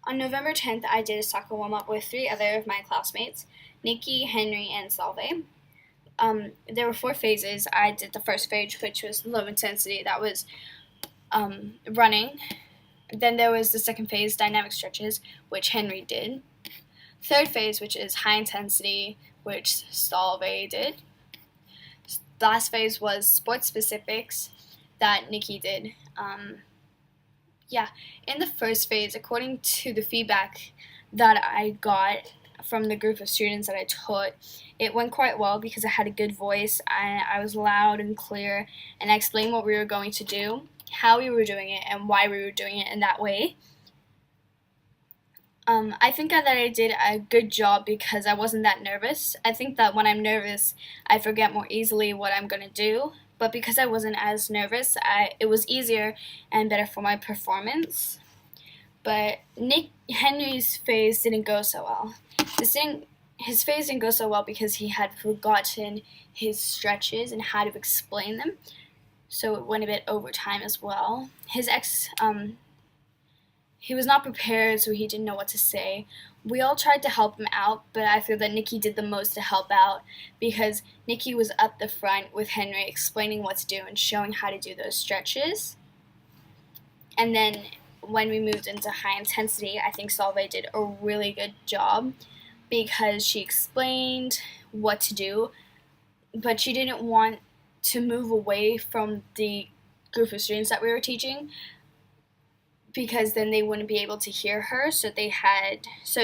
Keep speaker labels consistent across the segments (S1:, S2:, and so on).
S1: On November 10th, I did a soccer warm-up with 3 other of my classmates, Nikki, Henry, and Salve. There were 4 phases. I did the first phase, which was low intensity. That was running. Then there was the second phase, dynamic stretches, which Henry did. Third phase, which is high intensity, which Salve did. Last phase was sports specifics that Nikki did. In the first phase, according to the feedback that I got from the group of students that I taught, it went quite well because I had a good voice. I was loud and clear, and I explained what we were going to do, how we were doing it, and why we were doing it in that way. I think that I did a good job because I wasn't that nervous. I think that when I'm nervous, I forget more easily what I'm going to do. But because I wasn't as nervous, it was easier and better for my performance. But Henry's phase didn't go so well. His phase didn't go so well because he had forgotten his stretches and how to explain them. So it went a bit over time as well. He was not prepared, so he didn't know what to say. We all tried to help him out, but I feel that Nikki did the most to help out because Nikki was up the front with Henry explaining what to do and showing how to do those stretches. And then when we moved into high intensity, I think Salve did a really good job because she explained what to do, but she didn't want to move away from the group of students that we were teaching because then they wouldn't be able to hear her. So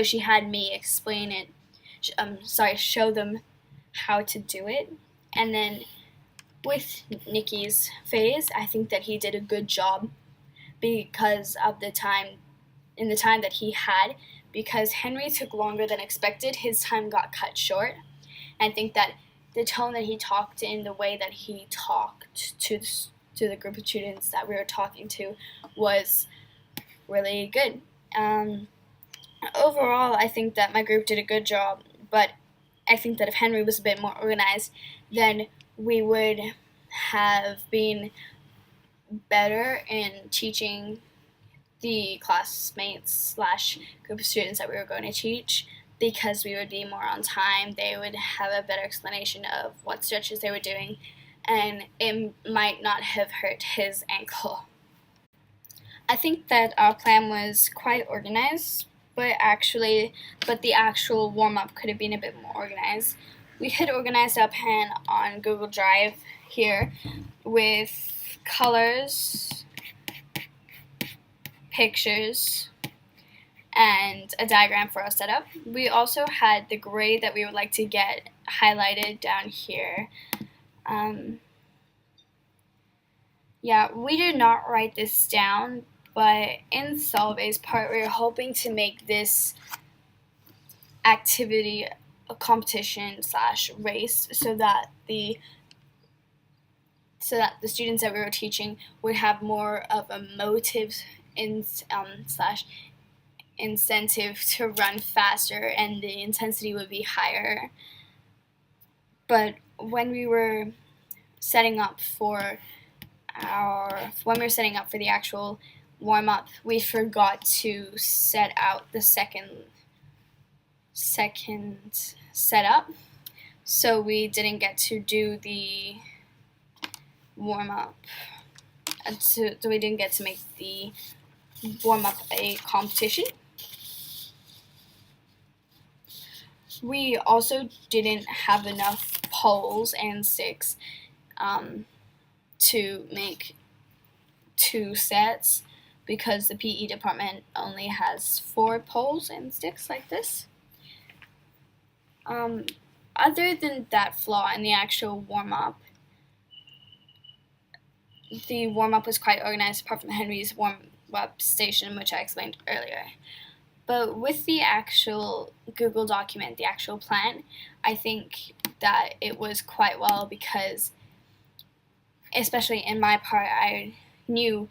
S1: she had me explain it. Show them how to do it. And then with Nikki's phase, I think that he did a good job because of the time that he had. Because Henry took longer than expected, his time got cut short. And I think that the tone that he talked in, the way that he talked to the group of students that we were talking to was really good. Overall, I think that my group did a good job, but I think that if Henry was a bit more organized, then we would have been better in teaching the classmates / group of students that we were going to teach because we would be more on time. They would have a better explanation of what stretches they were doing, and it might not have hurt his ankle. I think that our plan was quite organized, but the actual warm-up could have been a bit more organized. We had organized our plan on Google Drive here with colors, pictures, and a diagram for our setup. We also had the grade that we would like to get highlighted down here. We did not write this down, but in Salve's part, we were hoping to make this activity a competition / race so that the students that we were teaching would have more of a motive / incentive to run faster, and the intensity would be higher. But when we were setting up for the actual warm-up, we forgot to set out the second setup, so we didn't get to do the warm-up. So we didn't get to make the warm-up a competition. We also didn't have enough poles and sticks to make 2 sets because the PE department only has 4 poles and sticks like this. Other than that flaw in the actual warm-up, the warm-up was quite organized apart from Henry's warm-up station, which I explained earlier. But with the actual Google document, the actual plan, I think that it was quite well because, especially in my part, I knew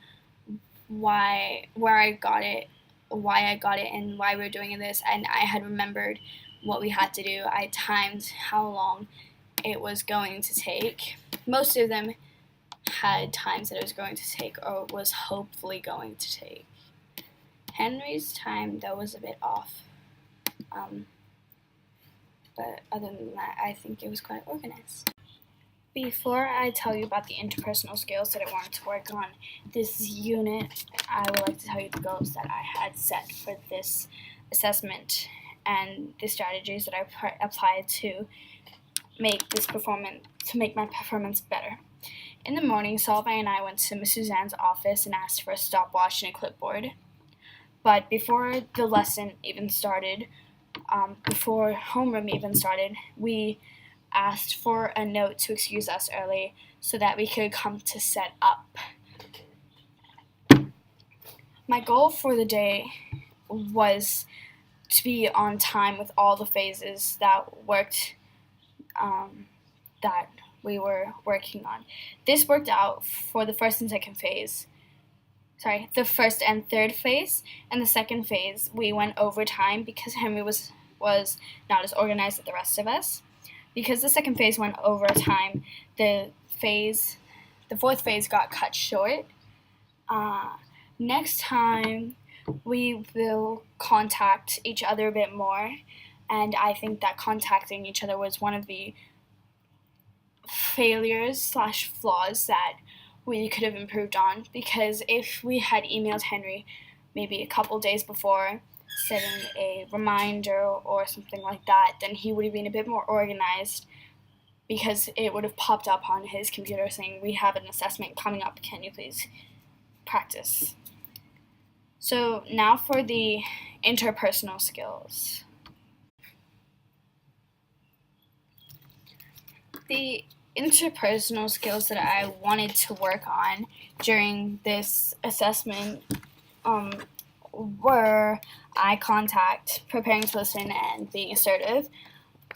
S1: where I got it, why I got it, and why we were doing this, and I had remembered what we had to do. I timed how long it was going to take. Most of them had times that it was going to take or was hopefully going to take. Henry's time, though, was a bit off. But other than that, I think it was quite organized. Before I tell you about the interpersonal skills that I wanted to work on this unit, I would like to tell you the goals that I had set for this assessment and the strategies that I applied to make my performance better. In the morning, Salve and I went to Miss Suzanne's office and asked for a stopwatch and a clipboard. But before the lesson even started, before homeroom even started, we asked for a note to excuse us early so that we could come to set up. My goal for the day was to be on time with all the phases that we were working on. This worked out for the first and third phase, and the second phase we went over time because Henry was not as organized as the rest of us. Because the second phase went over time, the fourth phase got cut short. Next time, we will contact each other a bit more, and I think that contacting each other was one of the failures/flaws that we could have improved on, because if we had emailed Henry maybe a couple days before, setting a reminder or something like that, then he would have been a bit more organized, because it would have popped up on his computer saying, "We have an assessment coming up, can you please practice?" So now for the interpersonal skills. The interpersonal skills that I wanted to work on during this assessment were eye contact, preparing to listen, and being assertive.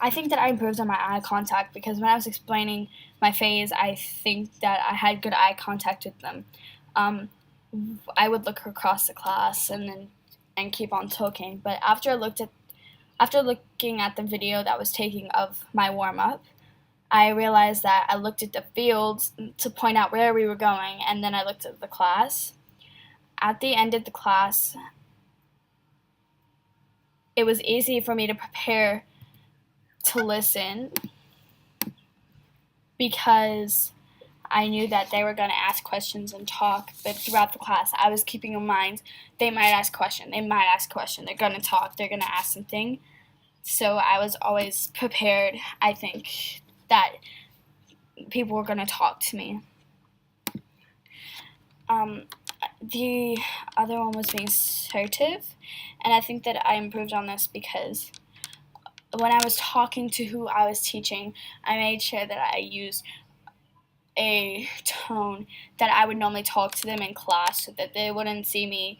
S1: I think that I improved on my eye contact because when I was explaining my phase, I think that I had good eye contact with them. I would look across the class and keep on talking. But after looking at the video that was taking of my warm up, I realized that I looked at the fields to point out where we were going, and then I looked at the class. At the end of the class, it was easy for me to prepare to listen because I knew that they were going to ask questions and talk, but throughout the class, I was keeping in mind they might ask a question, they're going to talk, they're going to ask something. So I was always prepared, I think, that people were going to talk to me. The other one was being assertive, and I think that I improved on this because when I was talking to who I was teaching, I made sure that I used a tone that I would normally talk to them in class so that they wouldn't see me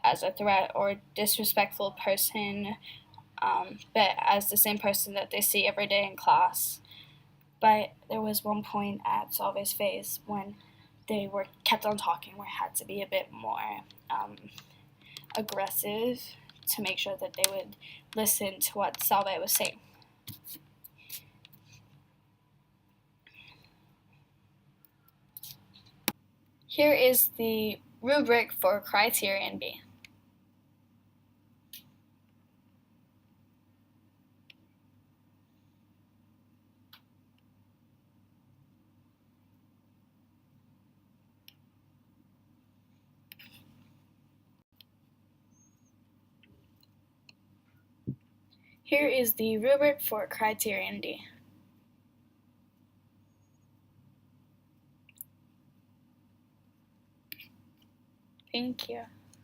S1: as a threat or disrespectful person, but as the same person that they see every day in class. But there was one point at Salve's phase when they kept on talking where I had to be a bit more aggressive to make sure that they would listen to what Salve was saying. Here is the rubric for Criterion B. Here is the rubric for Criterion D. Thank you.